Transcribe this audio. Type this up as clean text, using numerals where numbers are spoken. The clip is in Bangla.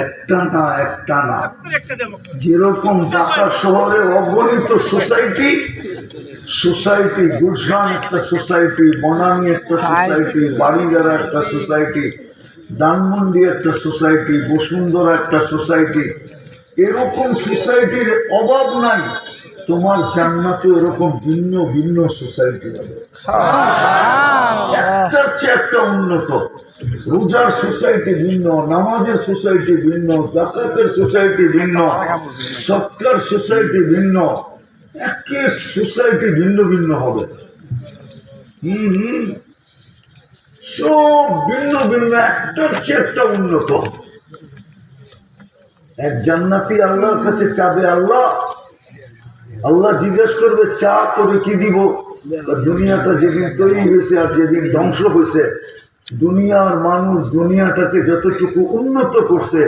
একটা না যেরকম ঢাকা শহরে অগণিত সোসাইটি গুলশান একটা সোসাইটি, বনানী একটা সোসাইটি, বাড়িগাড়া একটা সোসাইটি, ধানমন্ডি একটা সোসাইটি, বসুন্ধরা একটা সোসাইটি, এরকম সোসাইটির অভাব নাই। তোমার জান্নাতে এরকম ভিন্ন ভিন্ন সোসাইটি হবে, একটার চেয়ে একটা উন্নত। রোজার সোসাইটি ভিন্ন, নামাজের সোসাইটি ভিন্ন, যাকাতের সোসাইটি ভিন্ন, সৎকার সোসাইটি ভিন্ন, এক এক সোসাইটি ভিন্ন ভিন্ন হবে। সব ভিন্ন ভিন্ন, একটার চেয়ে একটা উন্নত। এক জান্নাতি আল্লাহর কাছে চাবে, আল্লাহ জিজ্ঞেস করবে চা তোরে কি দিব? দুনিয়াটা যেদিন তৈরি হয়েছে আর যেদিন ধ্বংস হয়েছে, দুনিয়ার মানুষ দুনিয়াটাকে যতটুকু উন্নত করছে